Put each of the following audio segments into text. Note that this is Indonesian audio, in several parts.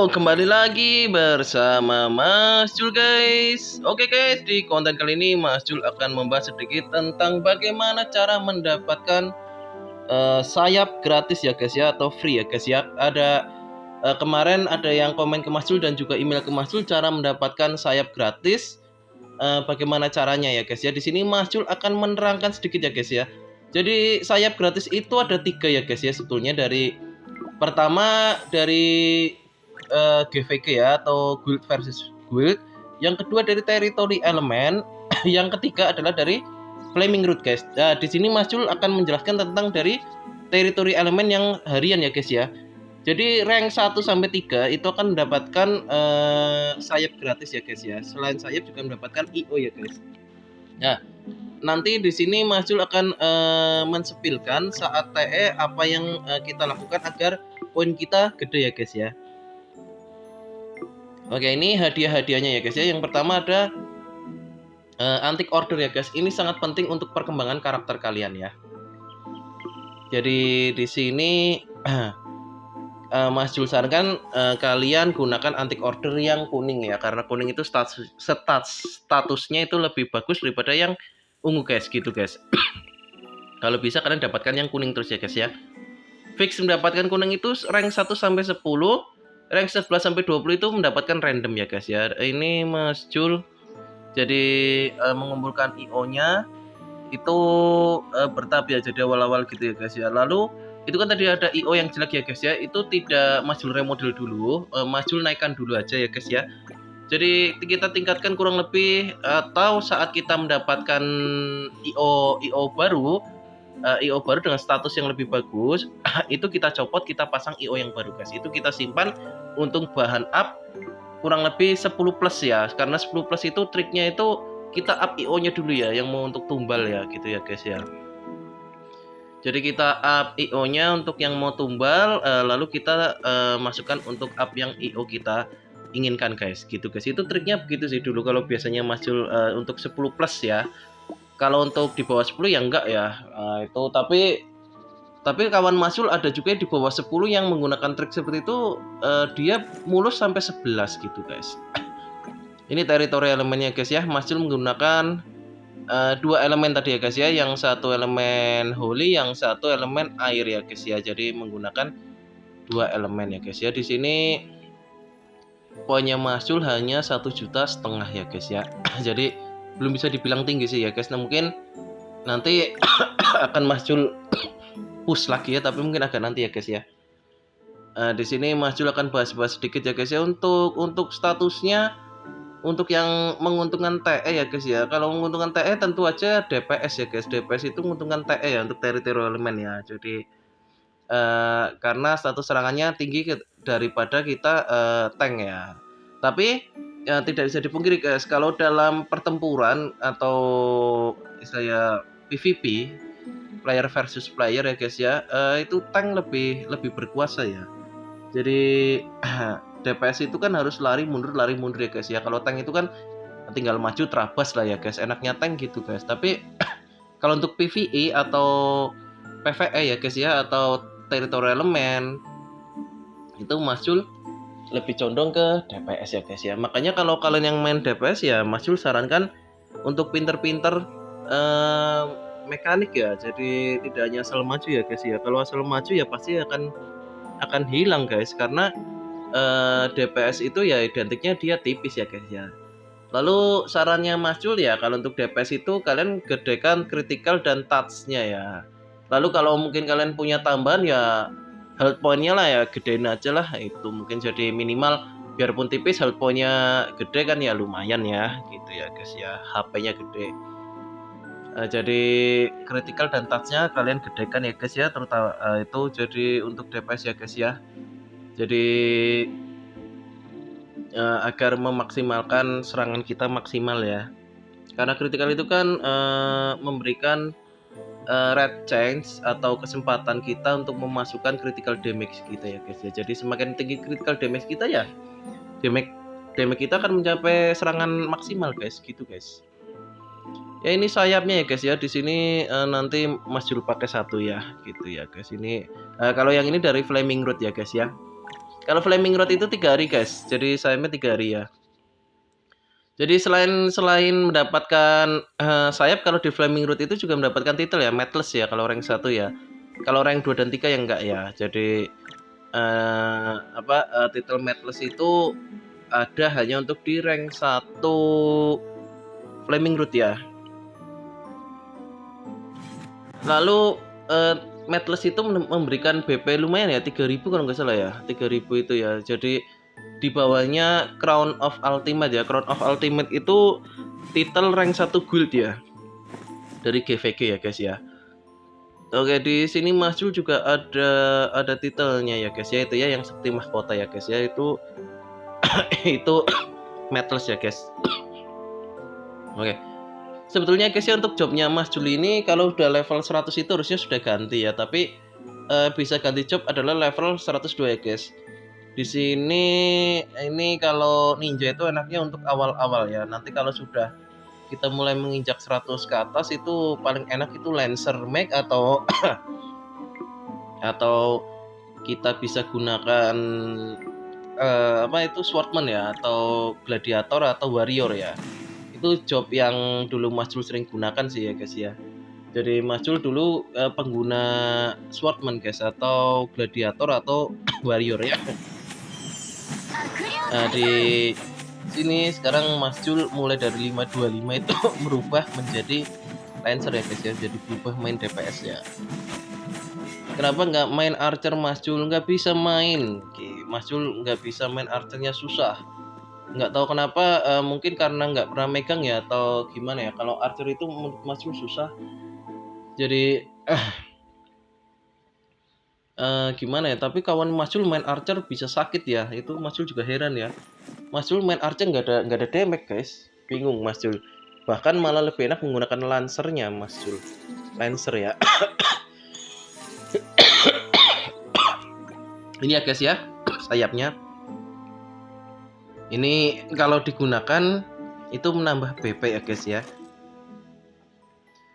Kembali lagi bersama Mas Jul guys. Oke guys, di konten kali ini Mas Jul akan membahas sedikit tentang bagaimana cara mendapatkan sayap gratis ya guys ya, atau free ya guys ya. Ada kemarin ada yang komen ke Mas Jul dan juga email ke Mas Jul cara mendapatkan sayap gratis. Bagaimana caranya ya guys ya. Di sini Mas Jul akan menerangkan sedikit ya guys ya. Jadi sayap gratis itu ada 3 ya guys ya sebetulnya. Pertama dari GVG ya, atau guild versus guild. Yang kedua dari territory element. Yang ketiga adalah dari flaming root guys. Nah, di sini Mas Jul akan menjelaskan tentang dari territory element yang harian ya guys ya. Jadi rank 1 sampai 3 itu akan mendapatkan sayap gratis ya guys ya. Selain sayap juga mendapatkan IO ya guys. Nah, nanti di sini Mas Jul akan mensepilkan saat TE apa yang kita lakukan agar poin kita gede ya guys ya. Oke, ini hadiah-hadiahnya ya guys ya. Yang pertama ada antique order ya guys. Ini sangat penting untuk perkembangan karakter kalian ya. Jadi di sini Mas Jul sarankan kalian gunakan antique order yang kuning ya, karena kuning itu statusnya itu lebih bagus daripada yang ungu guys, gitu guys. Kalau bisa kalian dapatkan yang kuning terus ya guys ya. Fix mendapatkan kuning itu rank 1 sampai 10. Rank 11 sampai 20 itu mendapatkan random ya guys ya. Ini Mas Jul jadi mengumpulkan IO-nya itu bertahap ya, jadi awal-awal gitu ya guys ya. Lalu itu kan tadi ada IO yang jelek ya guys ya. Itu tidak Mas Jul remodel dulu, Mas Jul naikkan dulu aja ya guys ya. Jadi kita tingkatkan kurang lebih, atau saat kita mendapatkan IO baru, IO baru dengan status yang lebih bagus, itu kita copot, kita pasang IO yang baru guys. Itu kita simpan untuk bahan up kurang lebih 10 plus ya. Karena 10 plus itu triknya itu kita up IO nya dulu ya, yang mau untuk tumbal ya gitu ya guys ya. Jadi kita up IO nya untuk yang mau tumbal, lalu kita masukkan untuk up yang IO kita inginkan guys, gitu guys. Itu triknya begitu sih dulu kalau biasanya Mas Jul untuk 10 plus ya. Kalau untuk di bawah 10 ya enggak ya. Itu tapi kawan Mas Jul ada juga yang di bawah 10 yang menggunakan trik seperti itu, dia mulus sampai 11 gitu guys. Ini teritori elemennya guys ya. Mas Jul menggunakan 2 elemen tadi ya guys ya. Yang satu elemen holy, yang satu elemen air ya guys ya. Jadi menggunakan 2 elemen ya guys ya. Di sini poinnya Mas Jul hanya 1,5 juta ya guys ya. Jadi belum bisa dibilang tinggi sih ya guys. Nah, mungkin nanti akan Mas Jul push lagi ya, tapi mungkin agak nanti ya guys ya. Di sini Mas Jul akan bahas-bahas sedikit ya guys ya untuk statusnya, untuk yang menguntungkan TE ya guys ya. Kalau menguntungkan TE tentu aja DPS ya guys. DPS itu menguntungkan TE ya untuk territory element ya. Jadi karena status serangannya tinggi daripada kita tank ya. Tapi tidak bisa dipungkiri guys, kalau dalam pertempuran atau istilahnya PVP, player versus player ya guys ya, itu tank lebih berkuasa ya. Jadi DPS itu kan harus lari mundur ya guys ya. Kalau tank itu kan tinggal maju terabas lah ya guys, enaknya tank gitu guys. Tapi kalau untuk PvE atau PvE ya guys ya, atau territory element, itu Mas Jul lebih condong ke DPS ya guys ya. Makanya kalau kalian yang main DPS ya, Mas Jul sarankan untuk pinter-pinter mekanik ya. Jadi tidak hanya asal maju ya guys ya. Kalau asal maju ya pasti akan hilang guys, karena DPS itu ya identiknya dia tipis ya guys ya. Lalu sarannya Mas Jul ya, kalau untuk DPS itu kalian gedekan critical dan touch-nya ya. Lalu kalau mungkin kalian punya tambahan ya health point-nya lah ya, gedein aja lah. Itu mungkin jadi minimal, biarpun tipis health point-nya gede kan ya lumayan ya gitu ya guys ya. HP-nya gede. Jadi critical dan touch-nya kalian gedekan ya guys ya, terutama itu jadi untuk DPS ya guys ya. Jadi agar memaksimalkan serangan kita maksimal ya. Karena critical itu kan memberikan red chance atau kesempatan kita untuk memasukkan critical damage kita ya guys ya. Jadi semakin tinggi critical damage kita ya, damage kita akan mencapai serangan maksimal guys, gitu guys. Ya ini sayapnya ya guys ya. Di sini nanti Mas Jul pakai 1 ya, gitu ya guys. Ini kalau yang ini dari flaming root ya guys ya. Kalau Flaming Road itu 3 hari guys, jadi sayapnya 3 hari ya. Jadi selain mendapatkan sayap, kalau di Flaming Road itu juga mendapatkan title ya, Matchless ya kalau rank 1 ya. Kalau rank 2 dan 3 ya enggak ya. Jadi title Matchless itu ada hanya untuk di rank 1 Flaming Road ya. Lalu Matchless itu memberikan BP lumayan ya, 3000 kalau nggak salah ya, 3000 itu ya. Jadi di bawahnya Crown of Ultimate ya. Crown of Ultimate itu title rank 1 guild ya, dari GVG ya guys ya. Oke, di sini Mas Jul juga ada titelnya ya guys ya, itu ya yang seperti mahkota ya guys ya, itu itu Matchless ya guys. Oke. Sebetulnya guys ya, untuk jobnya Mas Jul ini kalau udah level 100 itu harusnya sudah ganti ya, tapi bisa ganti job adalah level 102 ya guys. Di sini ini kalau ninja itu enaknya untuk awal-awal ya. Nanti kalau sudah kita mulai menginjak 100 ke atas itu paling enak itu Lancer Mag atau atau kita bisa gunakan Swordman ya, atau Gladiator atau Warrior ya. Itu job yang dulu Mas Jul sering gunakan sih ya guys ya. Jadi Mas Jul dulu pengguna Swordman guys, atau Gladiator atau Warrior ya. Nah, di sini sekarang Mas Jul mulai dari 525 itu merubah menjadi Lancer ya guys ya, jadi berubah main DPS ya. Kenapa nggak main Archer Mas Jul? Nggak bisa main. Mas Jul nggak bisa main Archernya, susah. Nggak tahu kenapa, mungkin karena nggak pernah megang ya atau gimana ya. Kalau Archer itu menurut Mas Jul susah. Jadi gimana ya, tapi kawan Mas Jul main Archer bisa sakit ya. Itu Mas Jul juga heran ya. Mas Jul main Archer nggak ada damage guys. Bingung Mas Jul. Bahkan malah lebih enak menggunakan Lancernya Mas Jul. Lancer ya. Ini ya guys ya, sayapnya. Ini kalau digunakan itu menambah BP ya guys ya.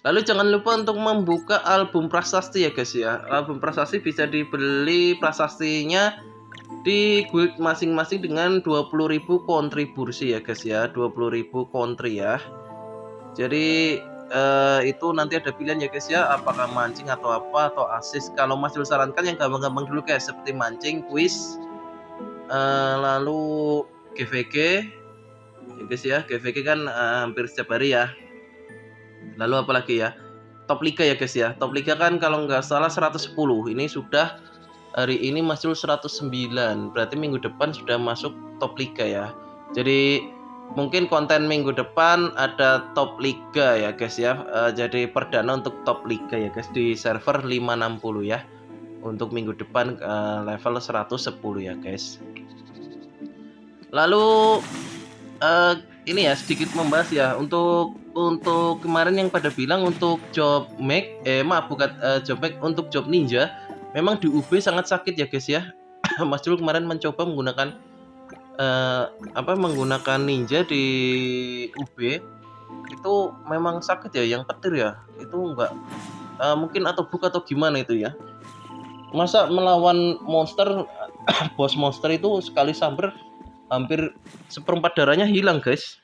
Lalu jangan lupa untuk membuka album prasasti ya guys ya. Album prasasti bisa dibeli prasastinya di guild masing-masing dengan 20.000 kontribusi ya guys ya. 20.000 kontri ya. Jadi itu nanti ada pilihan ya guys ya, apakah mancing atau apa, atau assist. Kalau Mas Jul sarankan yang gampang-gampang dulu guys, seperti mancing, quiz, lalu GVG ya guys ya. GVG kan hampir setiap hari ya. Lalu apalagi ya, top liga ya guys ya. Top liga kan kalau nggak salah 110. Ini sudah hari ini Mas Jul 109, berarti minggu depan sudah masuk top liga ya. Jadi mungkin konten minggu depan ada top liga ya guys ya. Jadi perdana untuk top liga ya guys di server 560 ya. Untuk minggu depan level 110 ya guys. Lalu ini ya sedikit membahas ya, untuk kemarin yang pada bilang untuk job make job make untuk job ninja, memang di UB sangat sakit ya guys ya. Mas Jul kemarin mencoba menggunakan menggunakan ninja di UB, itu memang sakit ya, yang petir ya itu enggak mungkin atau bug atau gimana itu ya. Masa melawan monster bos monster itu sekali sambar hampir seperempat darahnya hilang guys.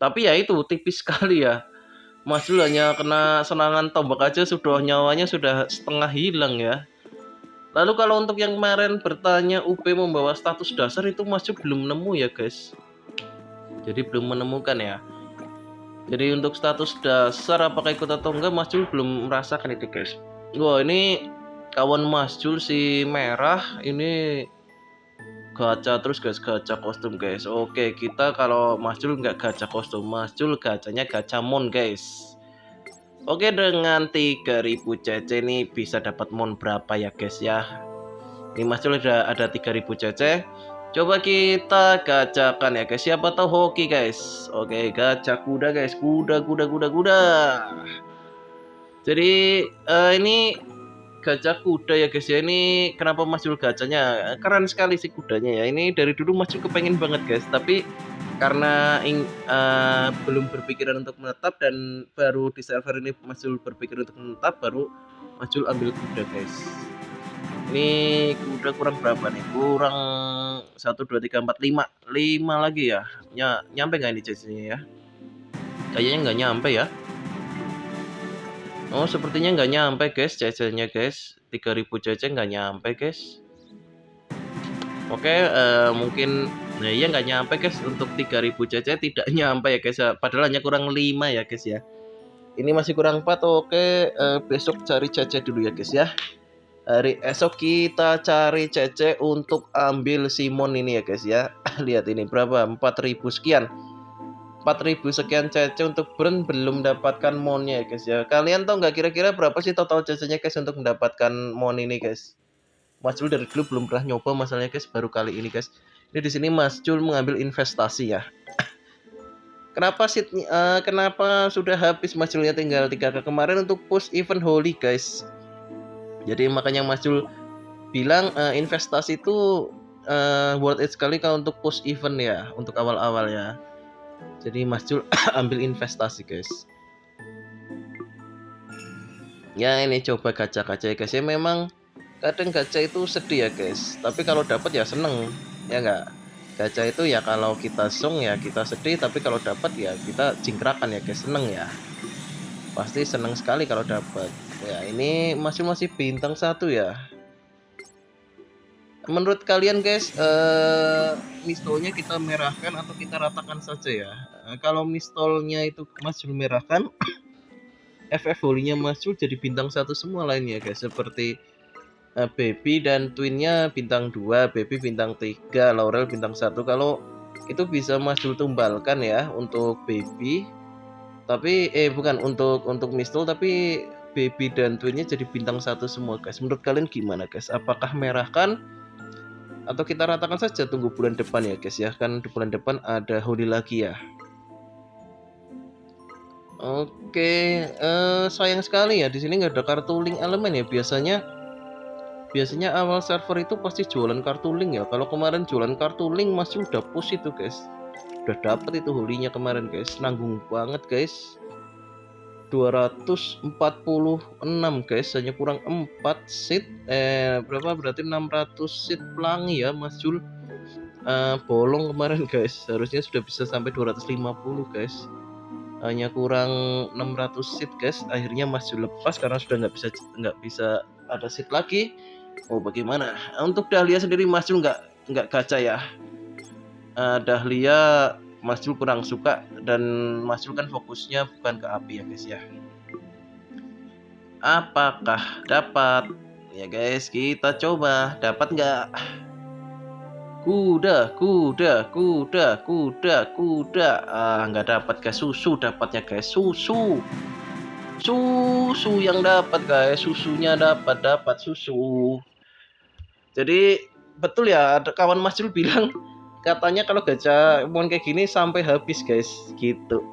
Tapi ya itu tipis sekali ya. Mas Jul hanya kena serangan tombak aja sudah nyawanya sudah setengah hilang ya. Lalu kalau untuk yang kemarin bertanya UB membawa status dasar, itu Mas Jul belum nemu ya guys. Jadi belum menemukan ya. Jadi untuk status dasar apakah ikut atau enggak, Mas Jul belum merasakan itu guys. Wah, ini kawan Mas Jul si merah ini gacha terus guys, gacha kostum guys. Oke, kita kalau Mas Jul nggak gacha kostum, Mas Jul gacanya gachamon guys. Oke, dengan 3000 CC ini bisa dapat mon berapa ya guys ya. Ini Mas Jul ada 3000 CC. Coba kita gacakan ya guys, siapa tahu hoki guys. Oke, gacha kuda guys, kuda. Jadi ini gacha kuda ya guys ya. Ini kenapa Mas Jul gacanya keren sekali sih kudanya ya. Ini dari dulu Mas Jul kepengen banget guys, tapi karena belum berpikiran untuk menetap, dan baru di server ini Mas Jul berpikir untuk menetap, baru Mas Jul ambil kuda guys. Ini udah kurang berapa nih? Kurang 1, 2, 3, 4, 5 lagi ya. Nyampe nggak ini CC-nya ya? Kayaknya nggak nyampe ya. Oh, sepertinya nggak nyampe guys CC-nya guys. 3000 CC nggak nyampe guys. Oke, mungkin nah iya nggak nyampe guys, untuk 3000 CC tidak nyampe ya guys ya. Padahal hanya kurang 5 ya guys ya. Ini masih kurang 4. Oke, besok cari CC dulu ya guys ya. Hari esok kita cari CC untuk ambil Simon ini ya guys ya. Lihat ini berapa? 4000 sekian. 4000 sekian CC untuk Brand, belum dapatkan monnya ya guys ya. Kalian tahu nggak kira-kira berapa sih total CC-nya guys untuk mendapatkan mon ini guys? Mas Jul dari dulu belum pernah nyoba masalahnya guys, baru kali ini guys. Ini di sini Mas Jul mengambil investasi ya. Kenapa sudah habis Mas Julnya tinggal 3K kemarin untuk push event Holy guys. Jadi makanya Mas Jul bilang investasi itu worth it sekali kalau untuk push event ya, untuk awal-awal ya. Jadi Mas Jul ambil investasi guys. Ya ini coba gacha-gacha ya guys ya. Memang kadang gacha itu sedih ya guys, tapi kalau dapat ya seneng ya enggak. Gacha itu ya kalau kita sung ya kita sedih, tapi kalau dapat ya kita jingkrakan ya guys, seneng ya. Pasti seneng sekali kalau dapat. Ya ini masih bintang 1 ya. Menurut kalian guys, mistolnya kita merahkan atau kita ratakan saja ya? Kalau mistolnya itu Mas Jul merahkan, FF Holy-nya Mas Jul jadi bintang 1 semua lainnya guys, seperti Baby dan twinnya bintang 2, Baby bintang 3, Laurel bintang 1. Kalau itu bisa Mas Jul tumbalkan ya untuk Baby. Tapi bukan untuk mistol, tapi Baby dan twinnya jadi bintang 1 semua guys. Menurut kalian gimana guys? Apakah merahkan atau kita ratakan saja, tunggu bulan depan ya guys ya, kan di bulan depan ada Holy lagi ya. Oke, sayang sekali ya di sini nggak ada kartu link elemen ya. Biasanya awal server itu pasti jualan kartu link ya. Kalau kemarin jualan kartu link masih udah push itu guys, udah dapet itu Holy-nya kemarin guys, nanggung banget guys. 246 guys, hanya kurang 4 seat. Berapa berarti 600 seat pelangi ya Mas Jul. Bolong kemarin guys, harusnya sudah bisa sampai 250 guys, hanya kurang 600 seat guys. Akhirnya Mas Jul lepas karena sudah nggak bisa ada seat lagi. Oh bagaimana untuk Dahlia sendiri? Mas Jul nggak gacha ya. Dahlia Mas Jul kurang suka, dan Mas Jul kan fokusnya bukan ke api ya guys ya. Apakah dapat ya guys? Kita coba dapat nggak? Kuda. Nggak dapat guys. Susu dapatnya guys, susu yang dapat guys, susunya dapat susu. Jadi betul ya, ada kawan Mas Jul bilang katanya kalau gacha mon kayak gini sampai habis guys, gitu.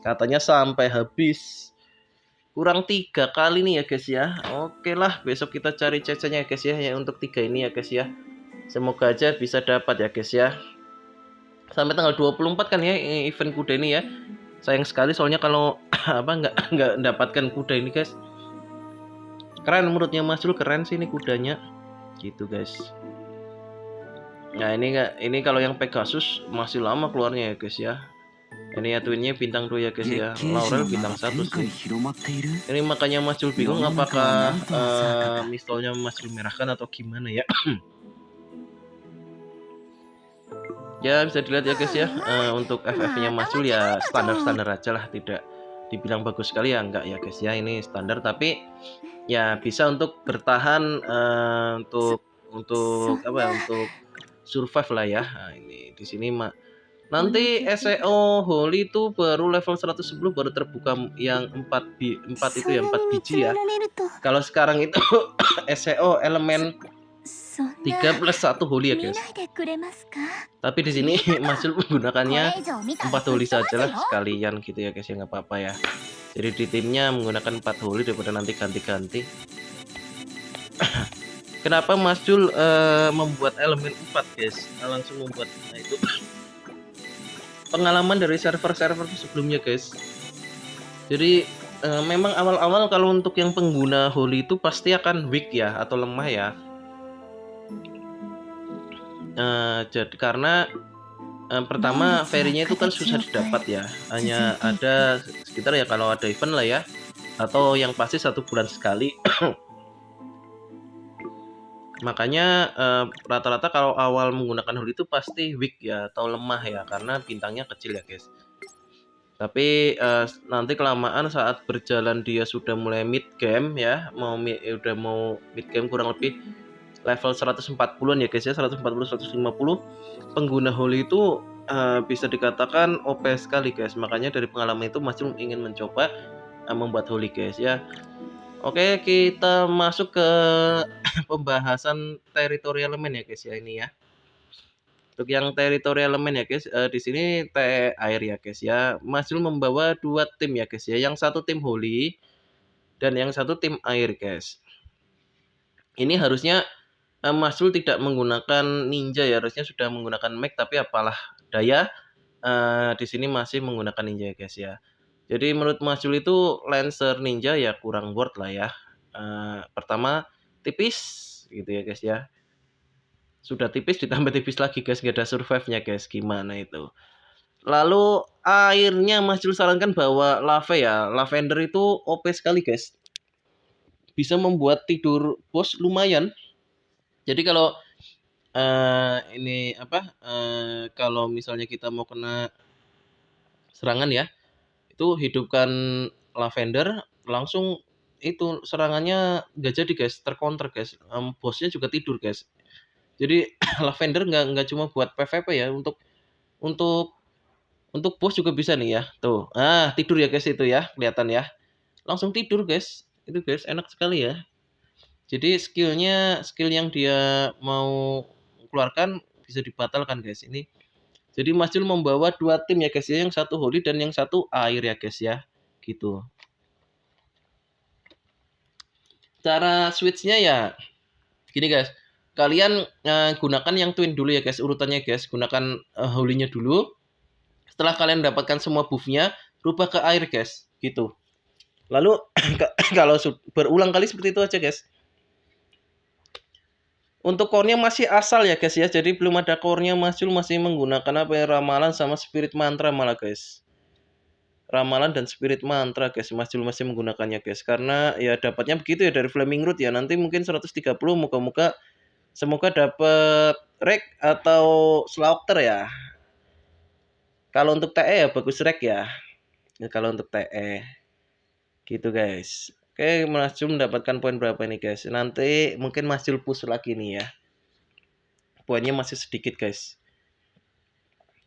Katanya sampai habis. Kurang 3 kali nih ya guys ya. Oke lah, besok kita cari CC-nya ya guys ya, yang untuk 3 ini ya guys ya. Semoga aja bisa dapat ya guys ya. Sampai tanggal 24 kan ya event kuda ini ya. Sayang sekali soalnya kalau nggak dapatkan kuda ini guys. Keren menurutnya Mas Jul, keren sih ini kudanya. Gitu guys. Nah ini kalau yang Pegasus masih lama keluarnya ya guys ya. Ini ya twinnya bintang 2 ya guys ya. Laurel bintang 1 sih. Ini makanya Mas Jul bingung apakah mistolnya Mas Jul merahkan atau gimana ya. Ya bisa dilihat ya guys ya, untuk FF-nya Mas Jul ya standar-standar aja lah, tidak dibilang bagus sekali ya enggak ya guys ya. Ini standar tapi ya bisa untuk bertahan, untuk survive lah ya. Nah, ini di sini nanti SEO Holy itu baru level 110 baru terbuka yang 4 itu ya, 4 biji ya. Kalau sekarang itu SEO elemen 3 plus 1 Holy ya guys. Tapi di sini Mas Jul menggunakannya 4 Holy saja lah sekalian gitu ya guys ya, nggak apa-apa ya. Jadi di timnya menggunakan 4 Holy daripada nanti ganti-ganti. Kenapa Mas Jul membuat elemen 4 guys? Langsung membuat, nah itu pengalaman dari server sebelumnya guys. Jadi memang awal-awal kalau untuk yang pengguna Holy itu pasti akan weak ya atau lemah ya. Jadi karena pertama fairy-nya itu kan susah didapat ya. Hanya ada sekitar ya kalau ada event lah ya. Atau yang pasti 1 bulan sekali. Makanya rata-rata kalau awal menggunakan Holy itu pasti weak ya atau lemah ya karena bintangnya kecil ya guys. Tapi nanti kelamaan saat berjalan dia sudah mulai mid game ya, udah mau mid game kurang lebih level 140-an ya guys ya, 140 150 pengguna Holy itu bisa dikatakan OP sekali guys. Makanya dari pengalaman itu Mas Jum ingin mencoba membuat Holy guys ya. Oke, kita masuk ke pembahasan teritorial element ya guys ya ini ya. Untuk yang teritorial element ya guys, di sini air ya guys ya. Mas Jul membawa 2 tim ya guys ya. Yang satu tim Holy dan yang satu tim air guys. Ini harusnya Mas Jul tidak menggunakan ninja ya, harusnya sudah menggunakan mech tapi apalah daya di sini masih menggunakan ninja ya guys ya. Jadi menurut Mas Jul itu Lancer Ninja ya kurang worth lah ya. Pertama tipis gitu ya guys ya. Sudah tipis ditambah tipis lagi guys, nggak ada survive-nya guys. Gimana itu? Lalu airnya Mas Jul sarankan bahwa lave ya. Lavender itu OP sekali guys. Bisa membuat tidur bos lumayan. Jadi kalau ini apa? Kalau misalnya kita mau kena serangan ya, itu hidupkan lavender langsung itu serangannya nggak jadi guys, tercounter guys. Bosnya juga tidur guys. Jadi lavender nggak cuma buat PvP ya, untuk bos juga bisa nih ya. Tuh, tidur ya guys itu ya, kelihatan ya. Langsung tidur guys. Itu guys enak sekali ya. Jadi skill yang dia mau keluarkan bisa dibatalkan guys. Ini jadi Mas Jul membawa 2 tim ya guys ya, yang satu Holy dan yang satu air ya guys ya. Gitu. Cara switch-nya ya gini guys. Kalian gunakan yang twin dulu ya guys, urutannya guys. Gunakan Holy-nya dulu. Setelah kalian dapatkan semua buff-nya, rubah ke air guys. Gitu. Lalu kalau berulang kali seperti itu aja guys. Untuk core-nya masih asal ya guys ya. Jadi belum ada core-nya, Mas Jul masih menggunakan apa ya, ramalan sama spirit mantra malah guys. Ramalan dan spirit mantra guys. Mas Jul masih menggunakannya guys. Karena ya dapatnya begitu ya dari Flaming Root ya. Nanti mungkin 130 muka-muka semoga dapat rek atau slaughter ya. Kalau untuk TE ya bagus rek ya. Kalau untuk TE gitu guys. Oke, Mas Jul mendapatkan poin berapa nih guys? Nanti mungkin Mas Jul push lagi nih ya. Poinnya masih sedikit guys.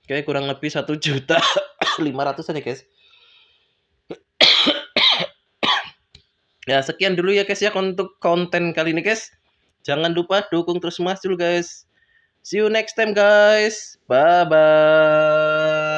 Oke, kurang lebih 1.500.000 ya guys. Ya sekian dulu ya guys ya untuk konten kali ini guys. Jangan lupa dukung terus Mas Jul guys. See you next time guys. Bye bye.